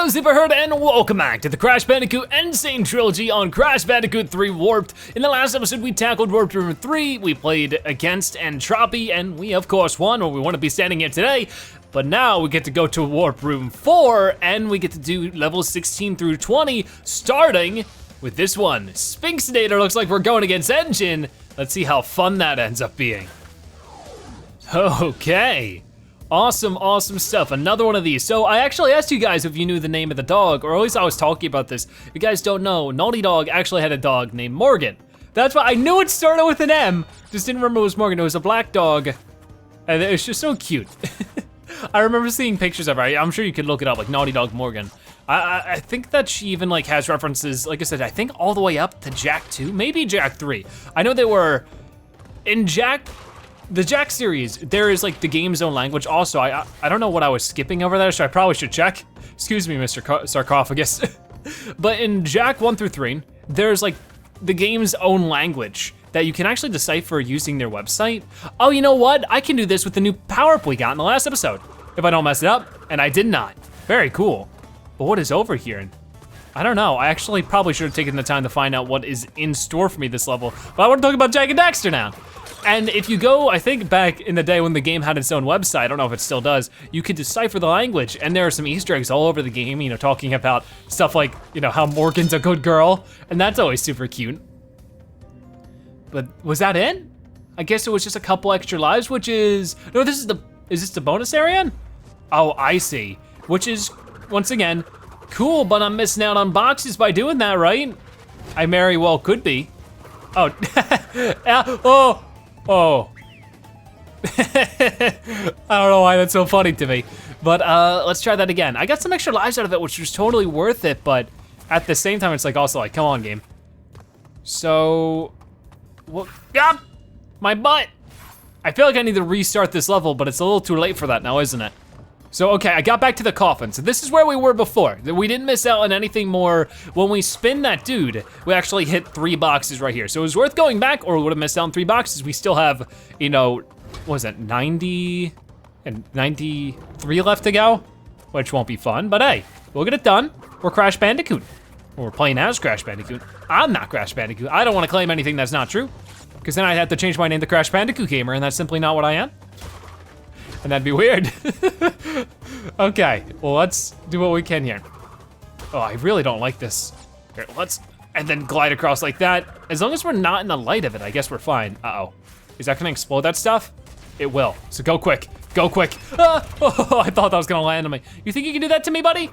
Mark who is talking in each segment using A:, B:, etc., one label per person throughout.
A: Hello Super Herd and welcome back to the Crash Bandicoot N Sane Trilogy on Crash Bandicoot 3 Warped. In the last episode we tackled Warped Room 3, we played against Entropy, and we of course won, or we wouldn't be standing here today. But now we get to go to Warp Room 4 and we get to do levels 16 through 20, starting with this one. Sphinxinator looks like we're going against Engine. Let's see how fun that ends up being. Okay. Awesome stuff, another one of these. So I actually asked you guys if you knew the name of the dog, or at least I was talking about this. If you guys don't know, Naughty Dog actually had a dog named Morgan. That's why I knew it started with an M, just didn't remember it was Morgan. It was a black dog, and it was just so cute. I remember seeing pictures of her. I'm sure you could look it up, like Naughty Dog Morgan. I think that she even like has references, like I said, I think all the way up to Jak 2, maybe Jak 3. I know they were, in the Jak series, there is like the game's own language. Also, I don't know what I was skipping over there, so I probably should check. Excuse me, Mr. Sarcophagus. But in Jak 1 through 3, there's like the game's own language that you can actually decipher using their website. Oh, you know what? I can do this with the new power-up we got in the last episode, if I don't mess it up, and I did not. Very cool. But what is over here? I don't know. I actually probably should have taken the time to find out what is in store for me this level, but I want to talk about Jak and Daxter now. And if you go, I think back in the day when the game had its own website, I don't know if it still does, you could decipher the language, and there are some Easter eggs all over the game, you know, talking about stuff like, you know, how Morgan's a good girl, and that's always super cute. But was that it? I guess it was just a couple extra lives, which is, no, is this the bonus area? Oh, I see. Which is, once again, cool, but I'm missing out on boxes by doing that, right? I very well could be. Oh, oh. I don't know why that's so funny to me, but let's try that again. I got some extra lives out of it, which was totally worth it, but at the same time, it's like also like, come on, game. So, what? Ah, my butt. I feel like I need to restart this level, but it's a little too late for that now, isn't it? So, okay, I got back to the coffin. So this is where we were before. We didn't miss out on anything more. When we spin that dude, we actually hit 3 boxes right here. So it was worth going back, or we would have missed out on 3 boxes. We still have, you know, what was it, 90 and 93 left to go, which won't be fun, but hey, we'll get it done. We're Crash Bandicoot. Or we're playing as Crash Bandicoot. I'm not Crash Bandicoot. I don't want to claim anything that's not true, because then I'd have to change my name to Crash Bandicoot Gamer, and that's simply not what I am. And that'd be weird. Okay, well, let's do what we can here. Oh, I really don't like this. Here, and then glide across like that. As long as we're not in the light of it, I guess we're fine. Uh-oh. Is that gonna explode that stuff? It will, so go quick, go quick. Ah! Oh, I thought that was gonna land on me. You think you can do that to me, buddy?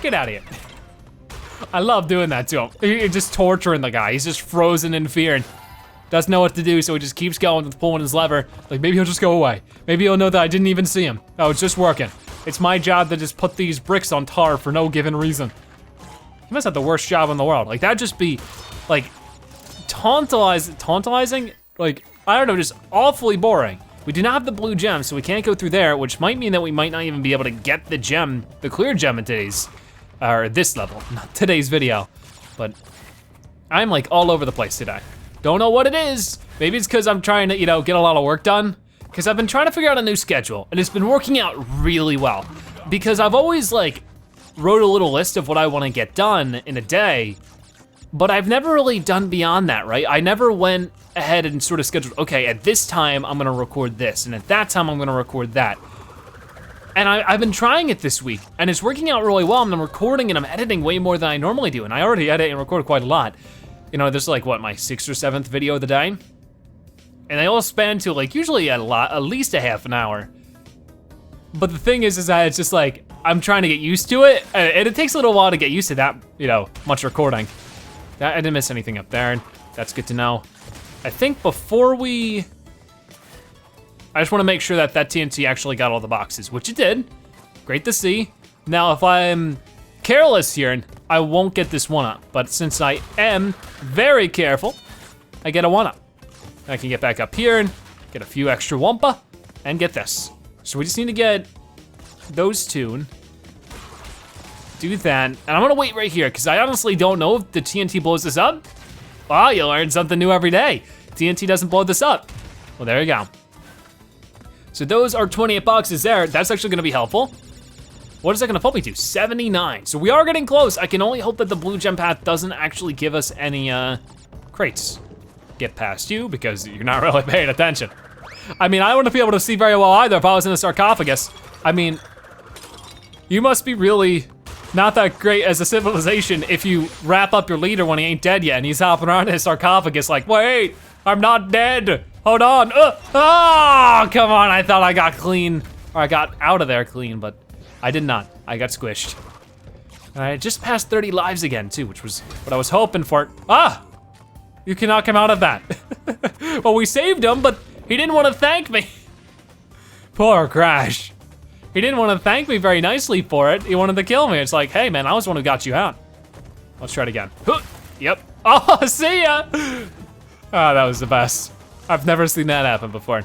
A: Get out of here. I love doing that to him. You're just torturing the guy. He's just frozen in fear and doesn't know what to do, so he just keeps going with pulling his lever. Like, maybe he'll just go away. Maybe he'll know that I didn't even see him. Oh, it's just working. It's my job to just put these bricks on tar for no given reason. He must have the worst job in the world. Like, that'd just be, like, tantalizing? Like, I don't know, just awfully boring. We do not have the blue gem, so we can't go through there, which might mean that we might not even be able to get the gem, the clear gem in this level, not today's video. But I'm like all over the place today. Don't know what it is. Maybe it's because I'm trying to, you know, get a lot of work done. Because I've been trying to figure out a new schedule, and it's been working out really well. Because I've always like wrote a little list of what I want to get done in a day, but I've never really done beyond that, right? I never went ahead and sort of scheduled, okay, at this time I'm gonna record this, and at that time I'm gonna record that. And I've been trying it this week, and it's working out really well, and I'm recording and I'm editing way more than I normally do, and I already edit and record quite a lot. You know, this is like, what, my 6th or 7th video of the day? And they all span to like, usually at least a half an hour. But the thing is that it's just like, I'm trying to get used to it, and it takes a little while to get used to that, you know, much recording. I didn't miss anything up there, and that's good to know. I think before I just wanna make sure that that TNT actually got all the boxes, which it did. Great to see. Now, if I'm careless here, I won't get this 1-up, but since I am very careful, I get a 1-up. I can get back up here and get a few extra Wumpa and get this. So we just need to get those 2, do that, and I'm gonna wait right here because I honestly don't know if the TNT blows this up. Wow, you learn something new every day. TNT doesn't blow this up. Well, there you go. So those are 28 boxes there. That's actually gonna be helpful. What is that gonna pull me to? 79. So we are getting close. I can only hope that the blue gem path doesn't actually give us any crates. Get past you because you're not really paying attention. I mean, I wouldn't be able to see very well either if I was in a sarcophagus. I mean, you must be really not that great as a civilization if you wrap up your leader when he ain't dead yet and he's hopping around in his sarcophagus like, wait, I'm not dead. Hold on. Oh, come on. I thought I got clean, or I got out of there clean, but I did not. I got squished. I just passed 30 lives again too, which was what I was hoping for. Ah, you cannot come out of that. Well, we saved him, but he didn't want to thank me. Poor Crash. He didn't want to thank me very nicely for it. He wanted to kill me. It's like, hey man, I was the one who got you out. Let's try it again. Yep. Oh, see ya. Oh, that was the best. I've never seen that happen before.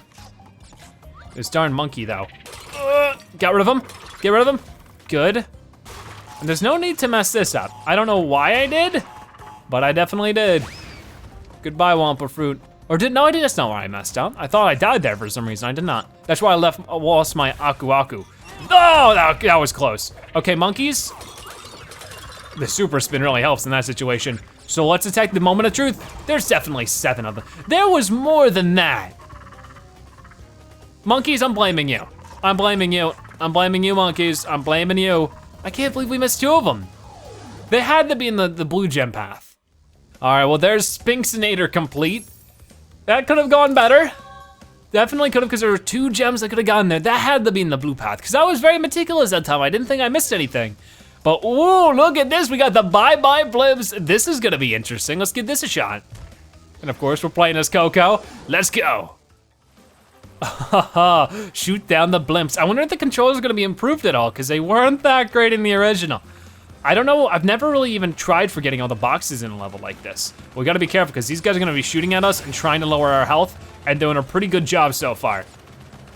A: This darn monkey though. Got rid of him. Get rid of him. Good. And there's no need to mess this up. I don't know why I did, but I definitely did. Goodbye, Wampa fruit. Or no, I did. That's not why I messed up. I thought I died there for some reason. I did not. That's why I lost my Aku Aku. Oh, that was close. Okay, monkeys. The super spin really helps in that situation. So let's attack the moment of truth. There's definitely 7 of them. There was more than that. Monkeys, I'm blaming you. I'm blaming you. I'm blaming you, monkeys. I'm blaming you. I can't believe we missed 2 of them. They had to be in the blue gem path. All right, well, there's Sphinxinator complete. That could have gone better. Definitely could have, because there were 2 gems that could have gone there. That had to be in the blue path, because I was very meticulous that time. I didn't think I missed anything. But whoa, look at this. We got the bye-bye blimps. This is gonna be interesting. Let's give this a shot. And of course, we're playing as Coco. Let's go. Shoot down the blimps. I wonder if the controls are gonna be improved at all, because they weren't that great in the original. I don't know, I've never really even tried for getting all the boxes in a level like this. We gotta be careful, because these guys are gonna be shooting at us and trying to lower our health, and doing a pretty good job so far.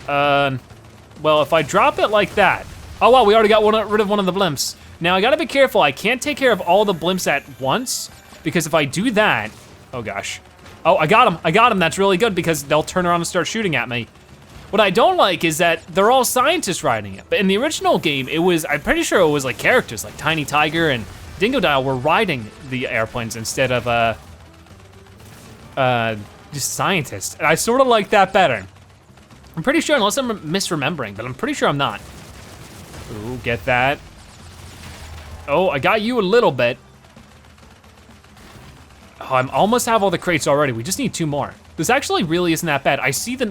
A: Well, if I drop it like that, oh wow, we already got rid of one of the blimps. Now I gotta be careful, I can't take care of all the blimps at once, because if I do that, oh gosh. Oh, I got him, that's really good, because they'll turn around and start shooting at me. What I don't like is that they're all scientists riding it, but in the original game, I'm pretty sure it was like characters, like Tiny Tiger and Dingodile were riding the airplanes instead of just scientists. And I sort of like that better. I'm pretty sure, unless I'm misremembering, but I'm pretty sure I'm not. Ooh, get that. Oh, I got you a little bit. Oh, I almost have all the crates already. We just need 2 more. This actually really isn't that bad. I see the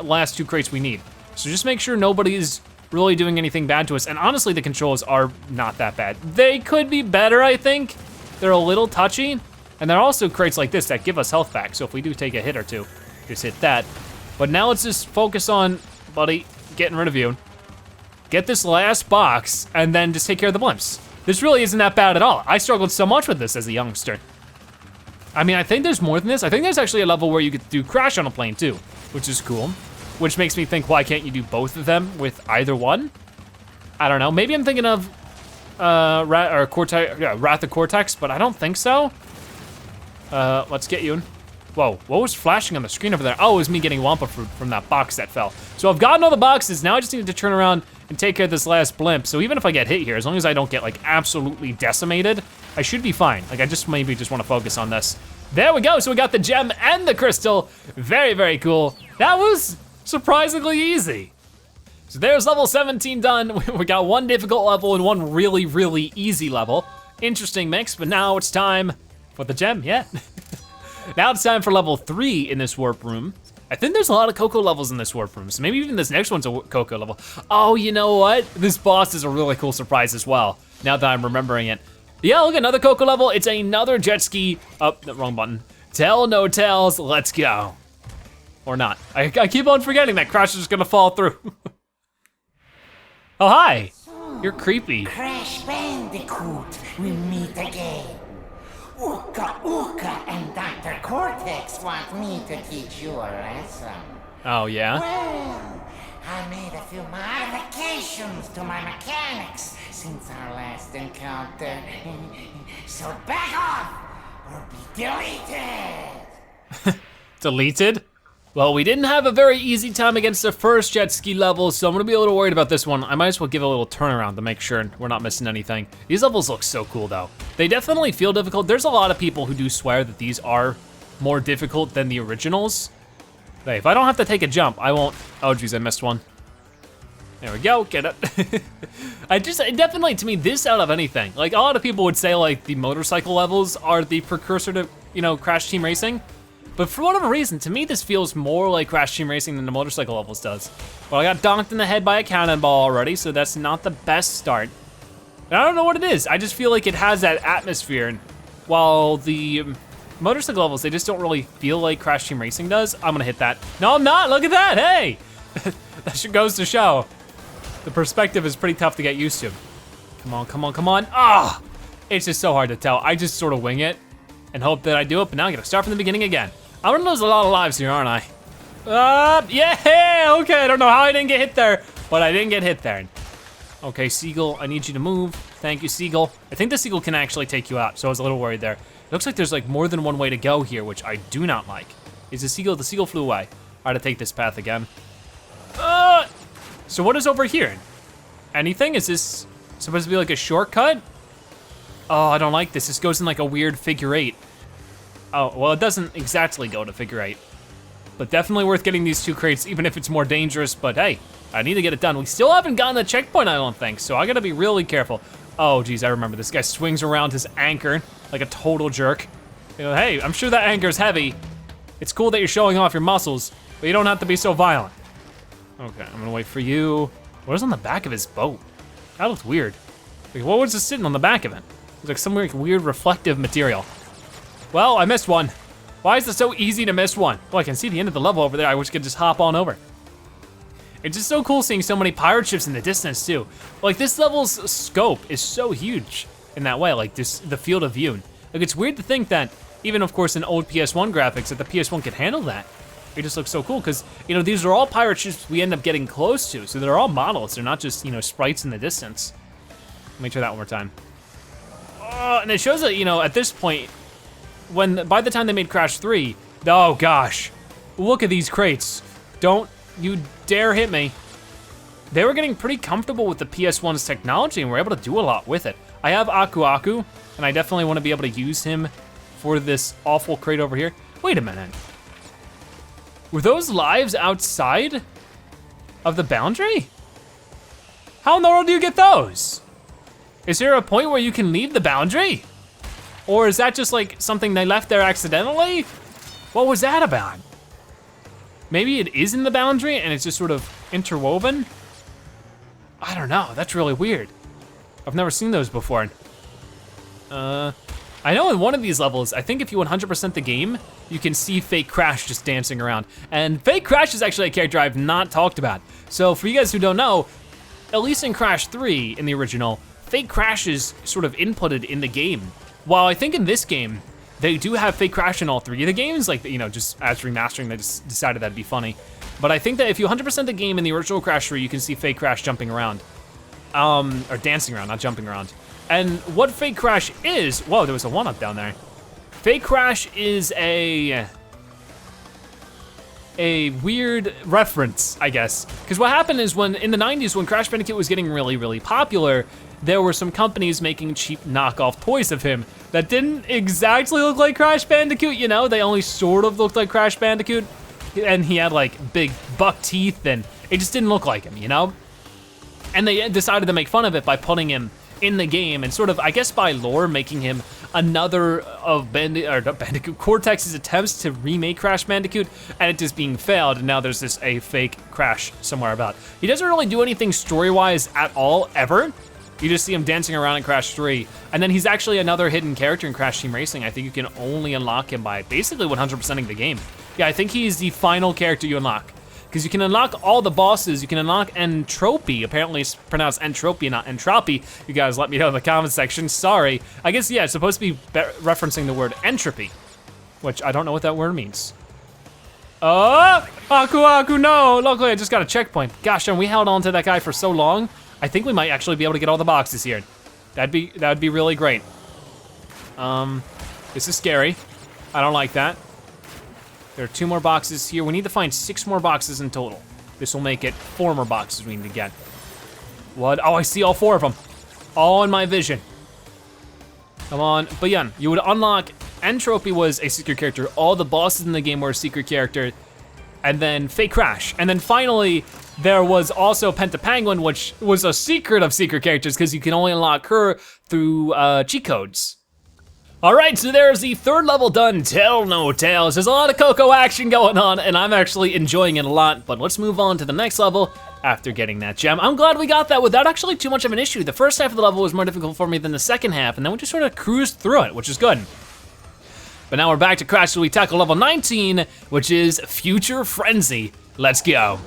A: last 2 crates we need. So just make sure nobody's really doing anything bad to us. And honestly, the controls are not that bad. They could be better, I think. They're a little touchy. And there are also crates like this that give us health back. So if we do take a hit or 2, just hit that. But now let's just focus on, buddy, getting rid of you. Get this last box and then just take care of the blimps. This really isn't that bad at all. I struggled so much with this as a youngster. I mean, I think there's more than this. I think there's actually a level where you could do Crash on a plane too, which is cool. Which makes me think, why can't you do both of them with either one? I don't know, maybe I'm thinking of Wrath of Cortex, but I don't think so. Let's get you in. Whoa, what was flashing on the screen over there? Oh, it was me getting Wampa fruit from that box that fell. So I've gotten all the boxes, now I just need to turn around and take care of this last blimp. So even if I get hit here, as long as I don't get like absolutely decimated, I should be fine. Like I just maybe just wanna focus on this. There we go, so we got the gem and the crystal. Very, very cool. That was surprisingly easy. So there's level 17 done. We got 1 difficult level and 1 really, really easy level. Interesting mix, but now it's time for the gem, yeah. Now it's time for level 3 in this warp room. I think there's a lot of Coco levels in this warp room, so maybe even this next one's a Coco level. Oh, you know what? This boss is a really cool surprise as well, now that I'm remembering it. Yeah, look, another Coco level. It's another jet ski. Oh, the wrong button. Tell no tales, let's go. Or not. I keep on forgetting that Crash is just gonna fall through. Oh, hi. You're creepy.
B: Crash Bandicoot, we meet again. Uka and Dr. Cortex want me to teach you a lesson.
A: Oh, yeah?
B: Well, I made a few modifications to my mechanics since our last encounter. So back off or be deleted.
A: Deleted? Well, we didn't have a very easy time against the first jet ski level, so I'm gonna be a little worried about this one. I might as well give it a little turnaround to make sure we're not missing anything. These levels look so cool though. They definitely feel difficult. There's a lot of people who do swear that these are more difficult than the originals. Hey, if I don't have to take a jump, I won't. Oh geez, I missed one. There we go, get it. Definitely to me, this out of anything, like a lot of people would say like the motorcycle levels are the precursor to, you know, Crash Team Racing. But for whatever reason, to me, this feels more like Crash Team Racing than the motorcycle levels does. Well, I got donked in the head by a cannonball already, so that's not the best start. And I don't know what it is. I just feel like it has that atmosphere. And while the motorcycle levels, they just don't really feel like Crash Team Racing does. I'm gonna hit that. No, I'm not, look at that, hey! That shit goes to show. The perspective is pretty tough to get used to. Come on, come on, come on. Ah! It's just so hard to tell. I just sort of wing it and hope that I do it, but now I gotta start from the beginning again. I'm gonna lose a lot of lives here, aren't I? Yeah, okay, I don't know how I didn't get hit there, but I didn't get hit there. Okay, Seagull, I need you to move. Thank you, Seagull. I think the Seagull can actually take you out, so I was a little worried there. It looks like there's like more than one way to go here, which I do not like. Is the Seagull flew away. I had to take this path again. So what is over here? Anything? Is this supposed to be like a shortcut? Oh, I don't like this. This goes in like a weird figure eight. Oh, well, it doesn't exactly go to figure eight, but definitely worth getting these 2 crates, even if it's more dangerous, but hey, I need to get it done. We still haven't gotten a checkpoint, I don't think, so I gotta be really careful. Oh, geez, I remember this guy swings around his anchor like a total jerk. You know, hey, I'm sure that anchor's heavy. It's cool that you're showing off your muscles, but you don't have to be so violent. Okay, I'm gonna wait for you. What is on the back of his boat? That looks weird. Like, what was just sitting on the back of it? It's like some weird reflective material. Well, I missed one. Why is it so easy to miss one? Oh, I can see the end of the level over there. I wish I could just hop on over. It's just so cool seeing so many pirate ships in the distance too. Like this level's scope is so huge in that way, like this, the field of view. Like it's weird to think that even of course in old PS1 graphics that the PS1 could handle that. It just looks so cool because, you know, these are all pirate ships we end up getting close to. So they're all models. They're not just, you know, sprites in the distance. Let me try that one more time. Oh, and it shows that, you know, at this point, by the time they made Crash 3, oh gosh, look at these crates. Don't you dare hit me. They were getting pretty comfortable with the PS1's technology and were able to do a lot with it. I have Aku Aku, and I definitely want to be able to use him for this awful crate over here. Wait a minute. Were those lives outside of the boundary? How in the world do you get those? Is there a point where you can leave the boundary? Or is that just like something they left there accidentally? What was that about? Maybe it is in the boundary and it's just sort of interwoven? I don't know, that's really weird. I've never seen those before. I know in one of these levels, I think if you 100% the game, you can see Fake Crash just dancing around. And Fake Crash is actually a character I've not talked about. So for you guys who don't know, at least in Crash 3, in the original, Fake Crash is sort of inputted in the game. While I think in this game, they do have Fake Crash in all 3 of the games, like, you know, just as remastering, they just decided that'd be funny. But I think that if you 100% the game in the original Crash 3, you can see Fake Crash jumping around. Or dancing around, not jumping around. And what Fake Crash is, whoa, there was a 1-up down there. Fake Crash is a weird reference, I guess. Because what happened is in the 90s, when Crash Bandicoot was getting really, really popular, there were some companies making cheap knockoff toys of him that didn't exactly look like Crash Bandicoot, you know? They only sort of looked like Crash Bandicoot. And he had like big buck teeth and it just didn't look like him, you know? And they decided to make fun of it by putting him in the game and sort of, I guess by lore, making him another of Bandicoot Cortex's attempts to remake Crash Bandicoot, and it just being failed, and now there's this a fake Crash somewhere about. He doesn't really do anything story-wise at all, ever. You just see him dancing around in Crash 3, and then he's actually another hidden character in Crash Team Racing. I think you can only unlock him by basically 100%ing the game. Yeah, I think he's the final character you unlock. Because you can unlock all the bosses, you can unlock Entropy. Apparently it's pronounced Entropy, not Entropy. You guys let me know in the comment section, sorry. I guess, yeah, it's supposed to be referencing the word entropy, which I don't know what that word means. Oh, Aku Aku, no. Luckily I just got a checkpoint. Gosh darn, we held on to that guy for so long. I think we might actually be able to get all the boxes here. That'd be really great. This is scary. I don't like that. There are 2 more boxes here. We need to find 6 more boxes in total. This will make it 4 more boxes we need to get. What? Oh, I see all 4 of them. All in my vision. Come on, but yeah, you would unlock, Entropy was a secret character, all the bosses in the game were a secret character, and then Fake Crash. And then finally, there was also Penta Penguin, which was a secret of secret characters because you can only unlock her through cheat codes. All right, so there's the 3rd level done, Tell No Tales. There's a lot of Coco action going on, and I'm actually enjoying it a lot, but let's move on to the next level after getting that gem. I'm glad we got that without actually too much of an issue. The first half of the level was more difficult for me than the second half, and then we just sort of cruised through it, which is good. But now we're back to Crash, so we tackle level 19, which is Future Frenzy. Let's go.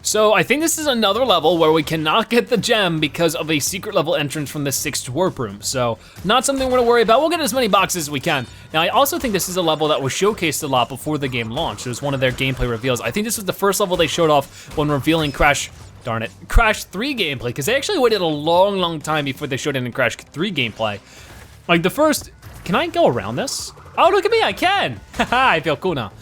A: So I think this is another level where we cannot get the gem because of a secret level entrance from the 6th warp room. So not something we're gonna worry about. We'll get as many boxes as we can. Now I also think this is a level that was showcased a lot before the game launched. It was one of their gameplay reveals. I think this was the first level they showed off when revealing Crash 3 gameplay, because they actually waited a long time before they showed it in Crash 3 gameplay. Like the first, can I go around this? Oh, look at me, I can. Haha, I feel cool now.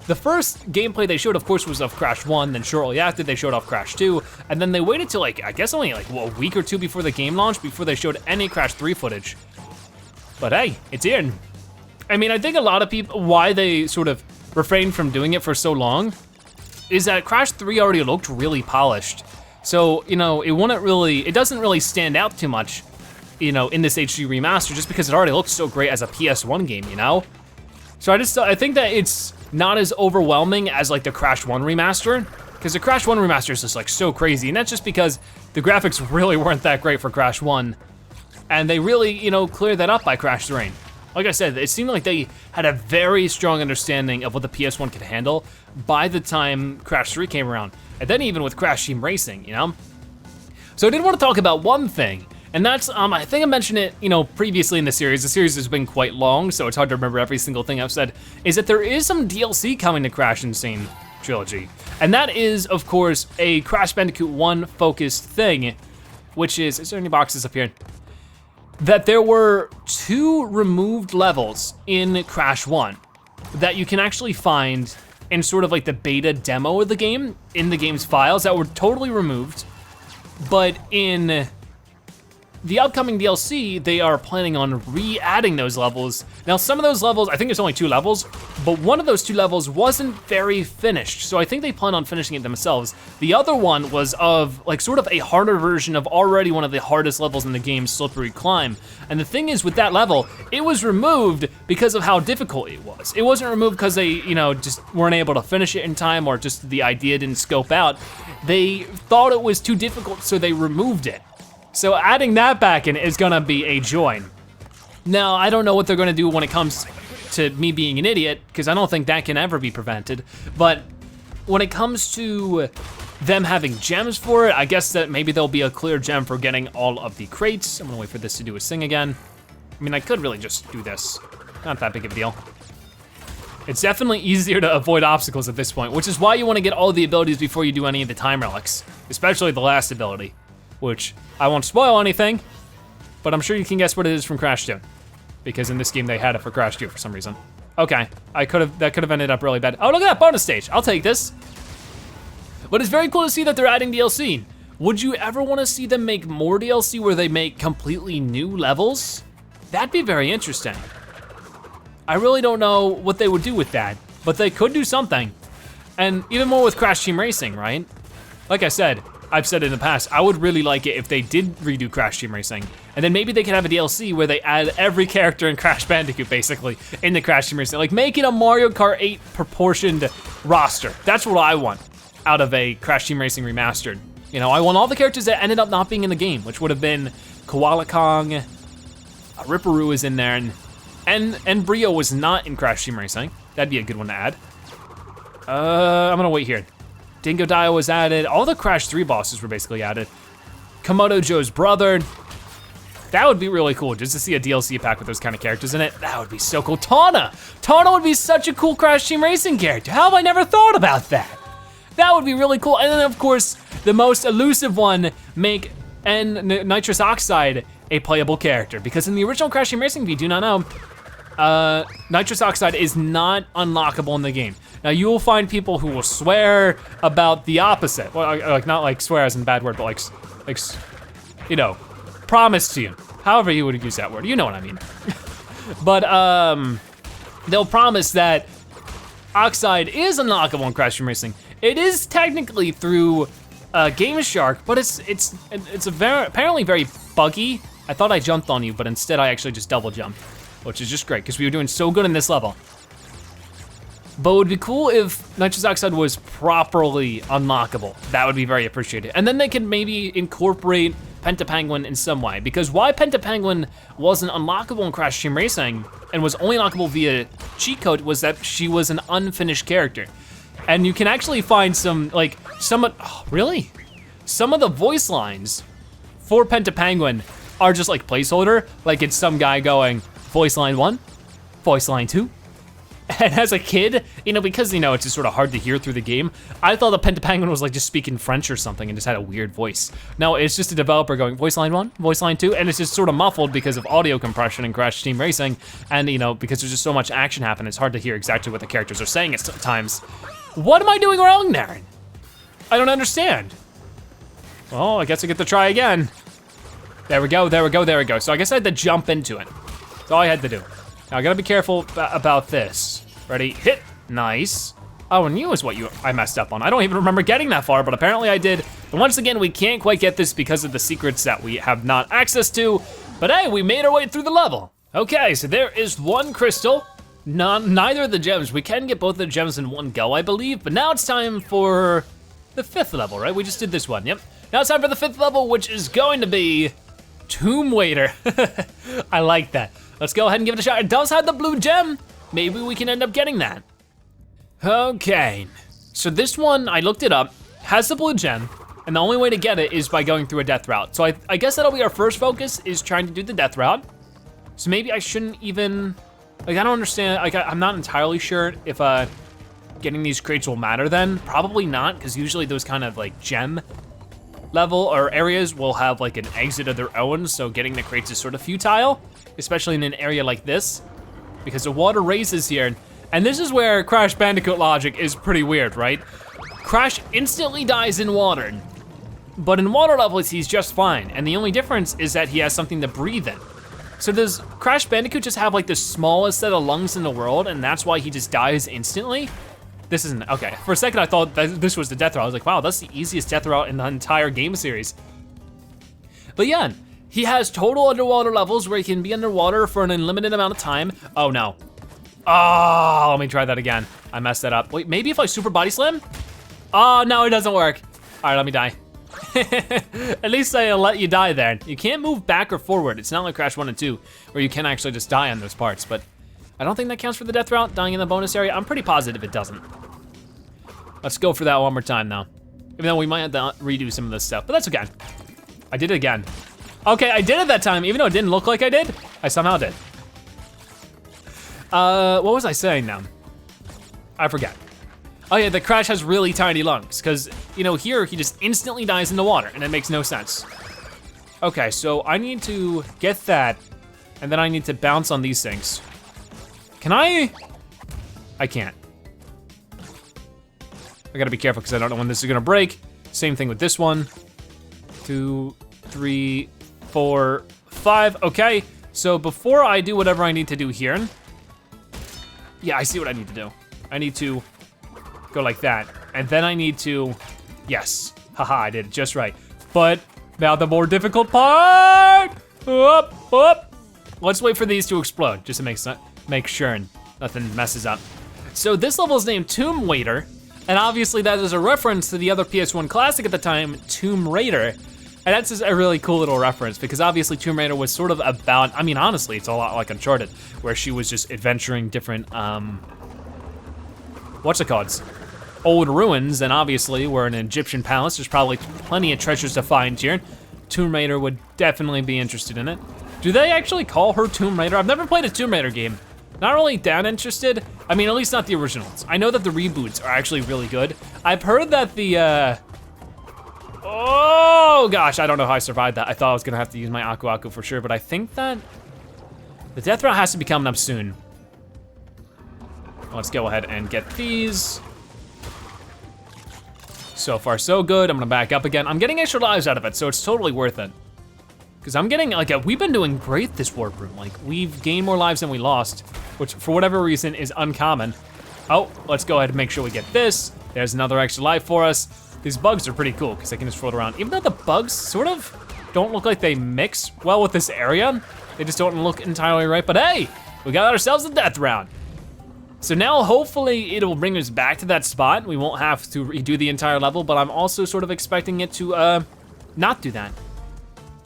A: The first gameplay they showed, of course, was of Crash 1, then shortly after they showed off Crash 2, and then they waited till like, I guess only like a week or 2 before the game launched before they showed any Crash 3 footage. But hey, it's in. I mean, I think a lot of people, why they sort of refrained from doing it for so long is that Crash 3 already looked really polished. So, you know, it doesn't really stand out too much, you know, in this HD remaster just because it already looks so great as a PS1 game, you know? So I think that it's not as overwhelming as like the Crash 1 remaster, because the Crash 1 remaster is just like so crazy, and that's just because the graphics really weren't that great for Crash 1, and they really, you know, cleared that up by Crash 3. Like I said, it seemed like they had a very strong understanding of what the PS1 could handle by the time Crash 3 came around, and then even with Crash Team Racing, you know? So I did want to talk about one thing, and that's, I think I mentioned it, you know, previously in the series. The series has been quite long, so it's hard to remember every single thing I've said, is that there is some DLC coming to Crash and Sane Trilogy. And that is, of course, a Crash Bandicoot 1 focused thing, which is there any boxes up here? That there were 2 removed levels in Crash 1 that you can actually find in sort of like the beta demo of the game, in the game's files, that were totally removed, but in the upcoming DLC, they are planning on re-adding those levels. Now, some of those levels, I think there's only 2 levels, but one of those 2 levels wasn't very finished, so I think they plan on finishing it themselves. The other one was of, like, sort of a harder version of already one of the hardest levels in the game, Slippery Climb. And the thing is, with that level, it was removed because of how difficult it was. It wasn't removed because they, you know, just weren't able to finish it in time or just the idea didn't scope out. They thought it was too difficult, so they removed it. So adding that back in is gonna be a joy. Now, I don't know what they're gonna do when it comes to me being an idiot, because I don't think that can ever be prevented. But when it comes to them having gems for it, I guess that maybe there'll be a clear gem for getting all of the crates. I'm gonna wait for this to do its thing again. I mean, I could really just do this. Not that big of a deal. It's definitely easier to avoid obstacles at this point, which is why you wanna get all the abilities before you do any of the time relics, especially the last ability, which I won't spoil anything, but I'm sure you can guess what it is from Crash 2, because in this game they had it for Crash 2 for some reason. Okay, that could have ended up really bad. Oh, look at that bonus stage, I'll take this. But it's very cool to see that they're adding DLC. Would you ever want to see them make more DLC where they make completely new levels? That'd be very interesting. I really don't know what they would do with that, but they could do something. And even more with Crash Team Racing, right? Like I said, I've said in the past, I would really like it if they did redo Crash Team Racing. And then maybe they could have a DLC where they add every character in Crash Bandicoot, basically, in the Crash Team Racing. Like, make it a Mario Kart 8 proportioned roster. That's what I want out of a Crash Team Racing Remastered. You know, I want all the characters that ended up not being in the game, which would have been Koala Kong, Ripperoo is in there, and Brio was not in Crash Team Racing. That'd be a good one to add. I'm gonna wait here. Dingo Dio was added. All the Crash 3 bosses were basically added. Komodo Joe's brother. That would be really cool, just to see a DLC pack with those kind of characters in it. That would be so cool. Tawna! Tawna would be such a cool Crash Team Racing character. How have I never thought about that? That would be really cool. And then of course, the most elusive one, make Nitrous Oxide a playable character. Because in the original Crash Team Racing, if you do not know, Nitrous Oxide is not unlockable in the game. Now you will find people who will swear about the opposite. Well, like not like swear as in bad word, but like, you know, promise to you. However you would use that word, you know what I mean. But they'll promise that Oxide is unlockable in Crash Team Racing. It is technically through Game Shark, but it's apparently very buggy. I thought I jumped on you, but instead I actually just double jumped, which is just great because we were doing so good in this level. But it would be cool if Nitrous Oxide was properly unlockable. That would be very appreciated. And then they could maybe incorporate Pentapenguin in some way, because why Pentapenguin wasn't unlockable in Crash Team Racing and was only unlockable via cheat code was that she was an unfinished character. And you can actually find some of the voice lines for Pentapenguin are just like placeholder, like it's some guy going, voice line 1, voice line 2. And as a kid, you know, because you know, it's just sort of hard to hear through the game, I thought the Pentapenguin was like just speaking French or something and just had a weird voice. No, it's just a developer going voice line 1, voice line 2, and it's just sort of muffled because of audio compression in Crash Team Racing. And you know, because there's just so much action happening, it's hard to hear exactly what the characters are saying at times. What am I doing wrong there? I don't understand. Well, I guess I get to try again. There we go, there we go, there we go. So I guess I had to jump into it. That's all I had to do. Now I gotta be careful about this. Ready, hit, nice. Oh, and you is what I messed up on. I don't even remember getting that far, but apparently I did. And once again, we can't quite get this because of the secrets that we have not access to, but hey, we made our way through the level. Okay, so there is one crystal, neither of the gems. We can get both of the gems in one go, I believe, but now it's time for the 5th level, right? We just did this one, yep. Now it's time for the 5th level, which is going to be Tomb Waiter. I like that. Let's go ahead and give it a shot. It does have the blue gem. Maybe we can end up getting that. Okay, so this one, I looked it up, has the blue gem, and the only way to get it is by going through a death route. So I guess that'll be our first focus, is trying to do the death route. So maybe I shouldn't even, like I don't understand, like I'm not entirely sure if getting these crates will matter then. Probably not, because usually those kind of like gem level or areas will have like an exit of their own, so getting the crates is sort of futile, especially in an area like this, because the water raises here. And this is where Crash Bandicoot logic is pretty weird, right? Crash instantly dies in water, but in water levels he's just fine, and the only difference is that he has something to breathe in. So does Crash Bandicoot just have like the smallest set of lungs in the world, and that's why he just dies instantly? This isn't, okay. For a second I thought that this was the death route. I was like, wow, that's the easiest death route in the entire game series. But yeah, he has total underwater levels where he can be underwater for an unlimited amount of time. Oh no. Oh, let me try that again. I messed that up. Wait, maybe if I super body slam? Oh, no, it doesn't work. All right, let me die. At least I'll let you die there. You can't move back or forward. It's not like Crash 1 and 2, where you can actually just die on those parts, but I don't think that counts for the death route, dying in the bonus area. I'm pretty positive it doesn't. Let's go for that one more time now. Even though we might have to redo some of this stuff, but that's okay. I did it again. Okay, I did it that time, even though it didn't look like I did, I somehow did. What was I saying now? I forget. Oh yeah, the Crash has really tiny lungs, because, you know, here he just instantly dies in the water, and it makes no sense. Okay, so I need to get that, and then I need to bounce on these things. Can I can't. I gotta be careful, because I don't know when this is gonna break. Same thing with this one. 2, 3, 4, 5, okay. So before I do whatever I need to do here, yeah, I see what I need to do. I need to go like that, and then I need to, yes, haha, I did it just right. But now the more difficult part, up. Let's wait for these to explode, just to make sure nothing messes up. So this level is named Tomb Waiter, and obviously that is a reference to the other PS1 classic at the time, Tomb Raider. And that's just a really cool little reference, because obviously Tomb Raider was sort of about, I mean, honestly, it's a lot like Uncharted, where she was just adventuring different, what's it called? Old ruins, and obviously we're in an Egyptian palace. There's probably plenty of treasures to find here. Tomb Raider would definitely be interested in it. Do they actually call her Tomb Raider? I've never played a Tomb Raider game. Not really that interested. I mean, at least not the originals. I know that the reboots are actually really good. I've heard that the, oh gosh, I don't know how I survived that. I thought I was gonna have to use my Aku Aku for sure, but I think that the death route has to be coming up soon. Let's go ahead and get these. So far, so good. I'm gonna back up again. I'm getting extra lives out of it, so it's totally worth it. Because I'm getting, like, we've been doing great this warp room. Like, we've gained more lives than we lost, which for whatever reason is uncommon. Oh, let's go ahead and make sure we get this. There's another extra life for us. These bugs are pretty cool because they can just float around. Even though the bugs sort of don't look like they mix well with this area, they just don't look entirely right, but hey, we got ourselves a death round. So now hopefully it'll bring us back to that spot. We won't have to redo the entire level, but I'm also sort of expecting it to not do that.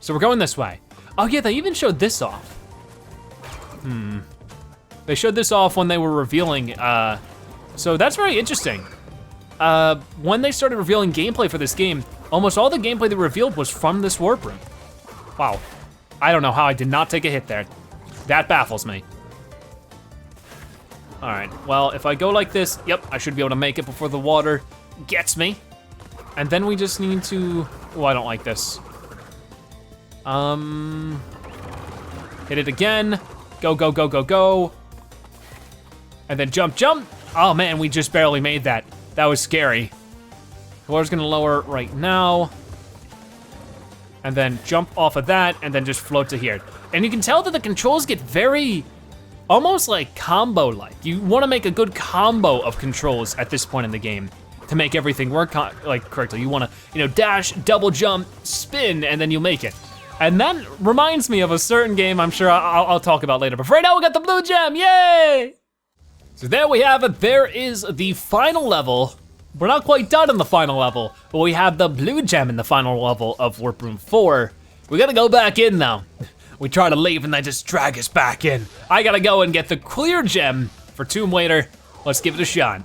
A: So we're going this way. Oh yeah, they even showed this off. They showed this off when they were revealing, so that's very interesting. When they started revealing gameplay for this game, almost all the gameplay they revealed was from this warp room. Wow, I don't know how I did not take a hit there. That baffles me. All right, well, if I go like this, yep, I should be able to make it before the water gets me. And then we just need to, oh, I don't like this. Hit it again. Go, go, go, go, go. And then jump, jump. Oh man, we just barely made that. That was scary. The water's gonna lower right now. And then jump off of that and then just float to here. And you can tell that the controls get very, almost like combo-like. You wanna make a good combo of controls at this point in the game to make everything work like correctly. You wanna, dash, double jump, spin, and then you'll make it. And that reminds me of a certain game I'm sure I'll talk about later. But for right now, we got the blue gem, yay! So there we have it, there is the final level. We're not quite done in the final level, but we have the blue gem in the final level of Warp Room 4. We gotta go back in now. We try to leave and they just drag us back in. I gotta go and get the clear gem for Tomb Raider. Let's give it a shot.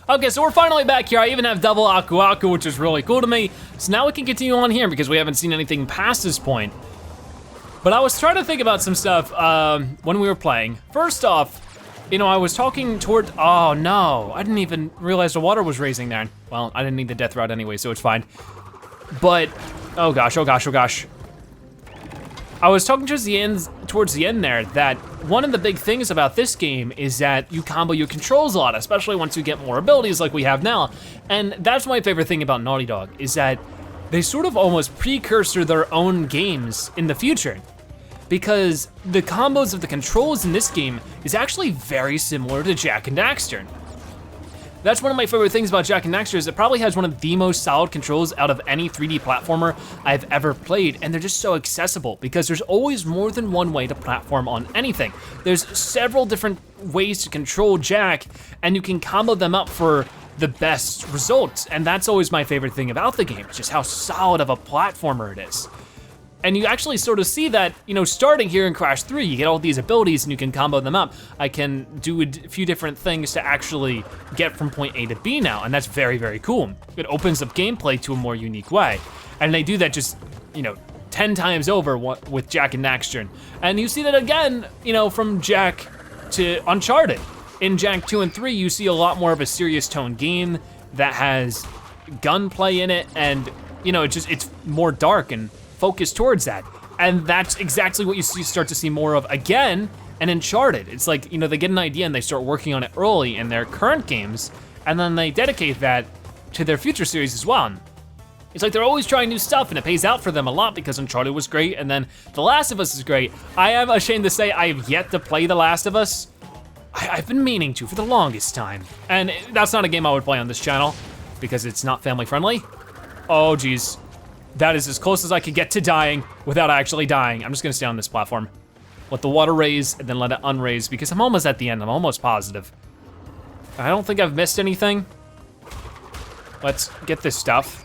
A: Okay, so we're finally back here. I even have double Aku Aku, which is really cool to me. So now we can continue on here because we haven't seen anything past this point. But I was trying to think about some stuff when we were playing. First off, I was talking toward, oh no, I didn't even realize the water was raising there. Well, I didn't need the death route anyway, so it's fine. But, oh gosh, oh gosh, oh gosh. I was talking towards the end there that one of the big things about this game is that you combo your controls a lot, especially once you get more abilities like we have now. And that's my favorite thing about Naughty Dog, is that they sort of almost precursor their own games in the future. Because the combos of the controls in this game is actually very similar to Jak and Daxter. That's one of my favorite things about Jak and Daxter is it probably has one of the most solid controls out of any 3D platformer I've ever played, and they're just so accessible because there's always more than one way to platform on anything. There's several different ways to control Jak, and you can combo them up for the best results, and that's always my favorite thing about the game, just how solid of a platformer it is. And you actually sort of see that, starting here in Crash 3, you get all these abilities and you can combo them up. I can do a few different things to actually get from point A to B now, and that's very, very cool. It opens up gameplay to a more unique way. And they do that just, 10 times over with Jak and Daxter. And you see that again, from Jak to Uncharted. In Jak 2 and 3, you see a lot more of a serious tone game that has gunplay in it, and it's more dark and focused towards that. And that's exactly what you start to see more of again in Uncharted. It's like, they get an idea and they start working on it early in their current games, and then they dedicate that to their future series as well. It's like they're always trying new stuff, and it pays out for them a lot because Uncharted was great, and then The Last of Us is great. I am ashamed to say I have yet to play The Last of Us. I've been meaning to for the longest time. And that's not a game I would play on this channel because it's not family friendly. Oh geez. That is as close as I could get to dying without actually dying. I'm just gonna stay on this platform. Let the water raise and then let it unraise because I'm almost at the end, I'm almost positive. I don't think I've missed anything. Let's get this stuff.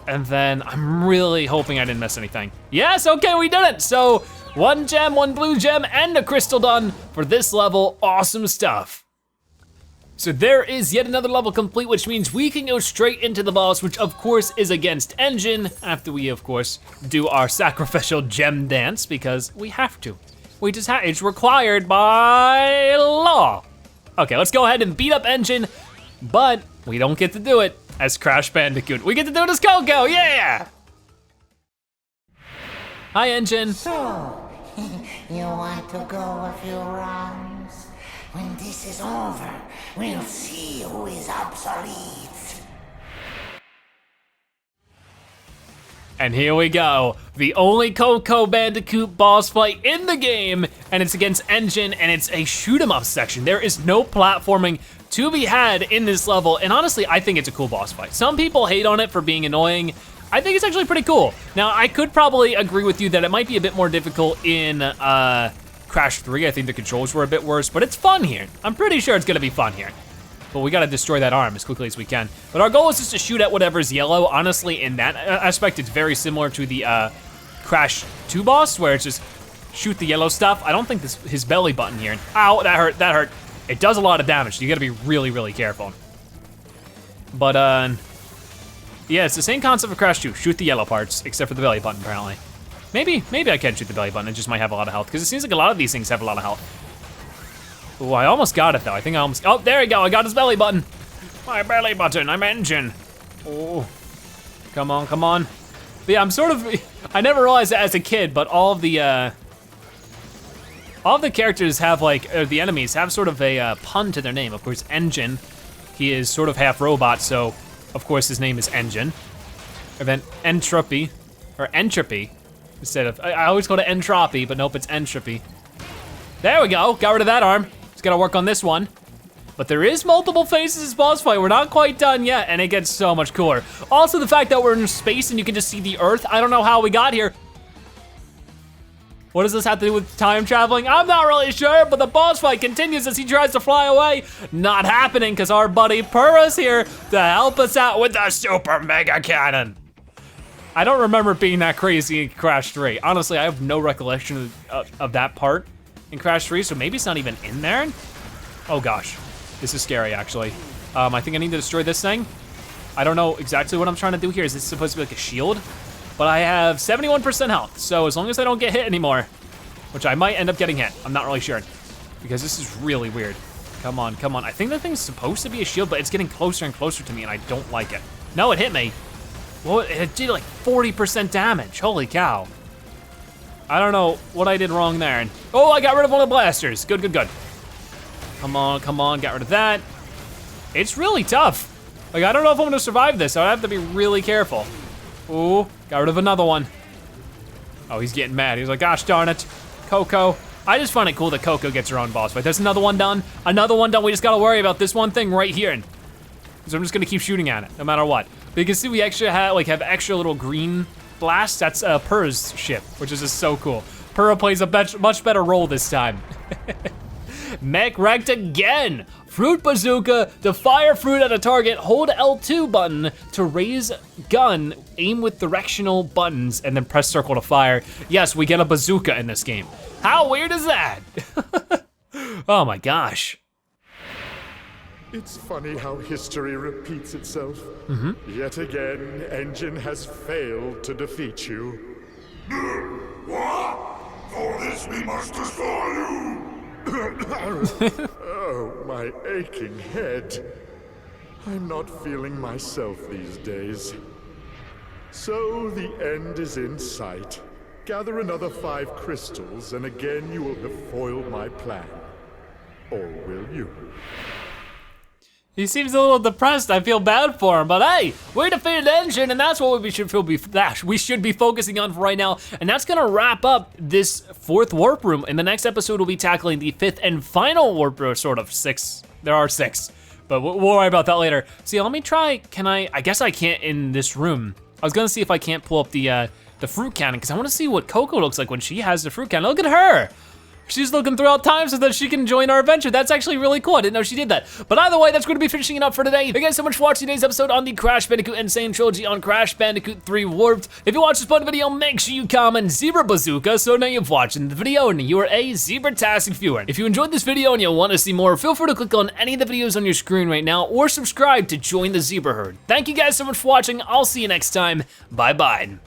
A: And then I'm really hoping I didn't miss anything. Yes, okay, we did it. So 1 gem, 1 blue gem, and a crystal done for this level, awesome stuff. So there is yet another level complete, which means we can go straight into the boss, which of course is against Engine, after we of course do our sacrificial gem dance, because we have to. We just have, it's required by law. Okay, let's go ahead and beat up Engine, but we don't get to do it as Crash Bandicoot. We get to do it as Coco, yeah! Hi, Engine.
B: So, you want to go a few rounds? When this is over, we'll see who is obsolete.
A: And here we go, the only Coco Bandicoot boss fight in the game, and it's against Engine, and it's a shoot 'em up section. There is no platforming to be had in this level, and honestly, I think it's a cool boss fight. Some people hate on it for being annoying. I think it's actually pretty cool. Now, I could probably agree with you that it might be a bit more difficult in Crash 3. I think the controls were a bit worse, but it's fun here. I'm pretty sure it's gonna be fun here. But we gotta destroy that arm as quickly as we can. But our goal is just to shoot at whatever's yellow. Honestly, in that aspect, it's very similar to the Crash 2 boss, where it's just shoot the yellow stuff. I don't think his belly button here. Ow, that hurt, that hurt. It does a lot of damage, so you gotta be really, really careful. But yeah, it's the same concept of Crash 2. Shoot the yellow parts, except for the belly button, apparently. Maybe I can shoot the belly button, it just might have a lot of health, because it seems like a lot of these things have a lot of health. Ooh, I almost got it though. I think I almost, oh, there we go, I got his belly button. My belly button, I'm Engine. Oh, come on, come on. But yeah, I'm sort of, I never realized that as a kid, but all of the characters have like, or the enemies have sort of a pun to their name. Of course, Engine, he is sort of half robot, so of course his name is Engine. And then Entropy, or Entropy, instead of, I always call it Entropy, but nope, it's Entropy. There we go, got rid of that arm. Just gotta work on this one. But there is multiple phases of this boss fight. We're not quite done yet, and it gets so much cooler. Also, the fact that we're in space and you can just see the Earth. I don't know how we got here. What does this have to do with time traveling? I'm not really sure, but the boss fight continues as he tries to fly away. Not happening, because our buddy Pura's here to help us out with the super mega cannon. I don't remember it being that crazy in Crash 3. Honestly, I have no recollection of that part in Crash 3, so maybe it's not even in there. Oh gosh, this is scary actually. I think I need to destroy this thing. I don't know exactly what I'm trying to do here. Is this supposed to be like a shield? But I have 71% health, so as long as I don't get hit anymore, which I might end up getting hit, I'm not really sure, because this is really weird. Come on, come on. I think that thing's supposed to be a shield, but it's getting closer and closer to me, and I don't like it. No, it hit me. Well, it did like 40% damage, holy cow. I don't know what I did wrong there. Oh, I got rid of one of the blasters. Good, good, good. Come on, come on, got rid of that. It's really tough. Like, I don't know if I'm gonna survive this, so I have to be really careful. Ooh, got rid of another one. Oh, he's getting mad. He's like, gosh darn it, Coco. I just find it cool that Coco gets her own boss fight. There's another one done, another one done. We just gotta worry about this one thing right here. So I'm just gonna keep shooting at it, no matter what. But you can see we actually have extra little green blasts. That's Purra's ship, which is just so cool. Pura plays a much better role this time. Mech wrecked again. Fruit bazooka, to fire fruit at a target, hold L2 button to raise gun, aim with directional buttons, and then press circle to fire. Yes, we get a bazooka in this game. How weird is that? Oh my gosh.
C: It's funny how history repeats itself. Yet again, Engine has failed to defeat you.
D: What? For this we must destroy you!
C: Oh, my aching head. I'm not feeling myself these days. So the end is in sight. Gather another 5 crystals, and again you will have foiled my plan. Or will you?
A: He seems a little depressed. I feel bad for him, but hey, we defeated Engine, and that's what we should be focusing on for right now. And that's gonna wrap up this 4th warp room. In the next episode, we'll be tackling the 5th and final warp room, sort of 6. There are 6, but we'll worry about that later. See, let me try. Can I guess I can't in this room. I was gonna see if I can't pull up the fruit cannon, because I want to see what Coco looks like when she has the fruit cannon. Look at her. She's looking throughout time so that she can join our adventure. That's actually really cool. I didn't know she did that. But either way, that's going to be finishing it up for today. Thank you guys so much for watching today's episode on the Crash Bandicoot N Sane Trilogy on Crash Bandicoot 3 Warped. If you watched this fun video, make sure you comment Zebra Bazooka so now you've watched the video and you are a Zebratastic viewer. If you enjoyed this video and you want to see more, feel free to click on any of the videos on your screen right now or subscribe to join the Zebra Herd. Thank you guys so much for watching. I'll see you next time. Bye-bye.